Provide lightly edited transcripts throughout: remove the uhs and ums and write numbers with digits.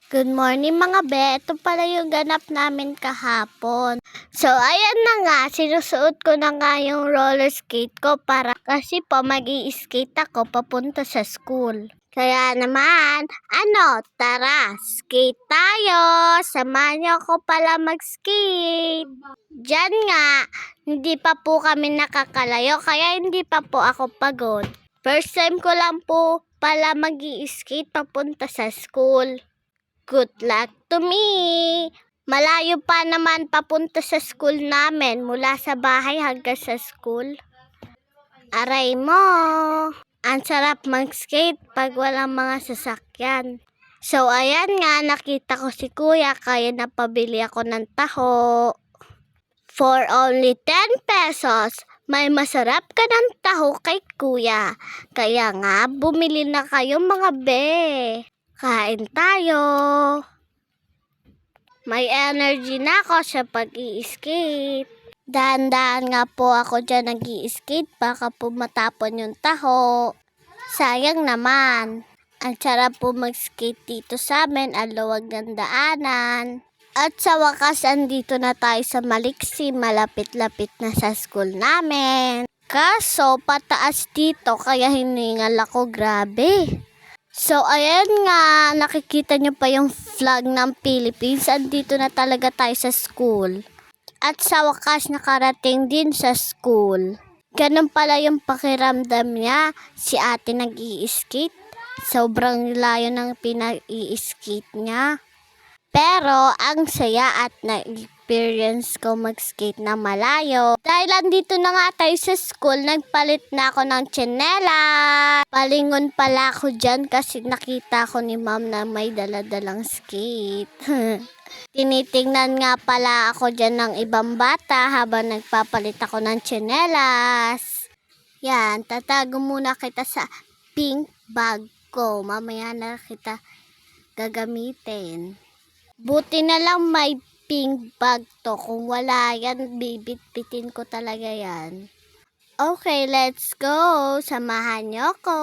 Good morning mga be, ito pala yung ganap namin kahapon. So ayan na nga, sinusuot ko na nga yung roller skate ko para kasi po mag-i-skate ako papunta sa school. Kaya naman, tara, skate tayo! Samahan niyo ako pala mag-skate. Diyan nga, hindi pa po kami nakakalayo kaya hindi pa po ako pagod. First time ko lang po pala mag-i-skate papunta sa school. Good luck to me! Malayo pa naman papunta sa school namin mula sa bahay hanggang sa school. Aray mo! Ang sarap mag-skate pag walang mga sasakyan. So ayan nga, nakita ko si kuya kaya napabili ako ng taho. For only 10 pesos, may masarap ka ng taho kay kuya. Kaya nga, bumili na kayo mga be. Kain tayo. May energy na ako sa pag-i-skate. Dahan-dahan nga po ako dyan nag-i-skate. Baka po matapon yung taho. Sayang naman. Ang sarap po mag-skate dito sa amin. Ang luwag ng daanan. At sa wakas, andito na tayo sa Maliksi. Malapit-lapit na sa school namin. Kaso, pataas dito kaya hiningal ako. Grabe. So, ayan nga, nakikita nyo pa yung flag ng Philippines. Andito na talaga tayo sa school. At sa wakas, nakarating din sa school. Ganun pala yung pakiramdam niya. Si ate nag-i-skate. Sobrang layo ng pinag-i-skate niya. Pero, ang saya at na-experience ko mag-skate na malayo. Dahil andito na nga tayo sa school, nagpalit na ako ng tsinelas. Palingon pala ako dyan kasi nakita ko ni ma'am na may daladalang skate. Tinitingnan nga pala ako dyan ng ibang bata habang nagpapalit ako ng tsinelas. Yan, tatago muna kita sa pink bag ko. Mamaya na kita gagamitin. Buti na lang may pink bag to. Kung wala yan, bibitbitin ko talaga yan. Okay, let's go. Samahan niyo ko.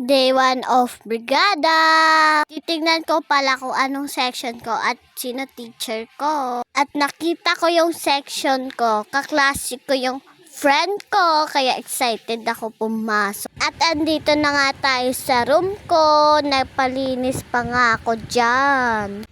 Day 1 of Brigada. Titignan ko pala kung anong section ko at sino teacher ko. At nakita ko yung section ko. Kaklase ko yung friend ko. Kaya excited ako pumasok. At andito na nga tayo sa room ko. Nagpalinis pa nga ako dyan.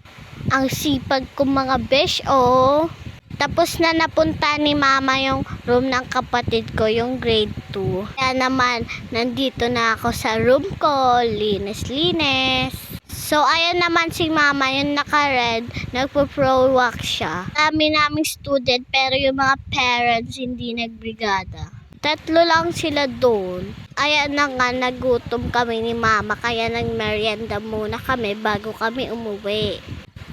Ang sipag ko mga besh, oh. Tapos na napunta ni mama yung room ng kapatid ko, yung grade 2. Kaya naman, nandito na ako sa room ko, linis-linis. So, ayan naman si mama, yung naka-red, nagpo-pro walk siya. Dami naming student, pero yung mga parents hindi nagbrigada. 3 lang sila doon. Ayan na nga, nagutom kami ni mama, kaya nagmerienda muna kami bago kami umuwi.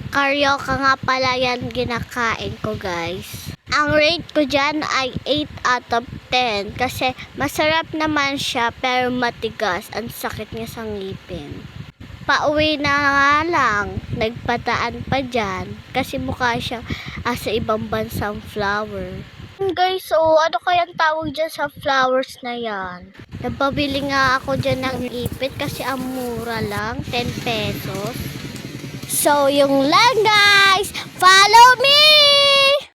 Karyoka nga pala yan ginakain ko, guys. Ang rate ko dyan ay 8 out of 10 kasi masarap naman siya pero matigas. Ang sakit niya sa ngipin. Pauwi na nga lang, nagpataan pa dyan kasi mukha siyang sa ibang bansang flower. Guys, so ano kayang tawag dyan sa flowers na yan? Napabili nga ako dyan ng ipit kasi ang mura lang, 10 pesos. So, yung lang guys, follow me!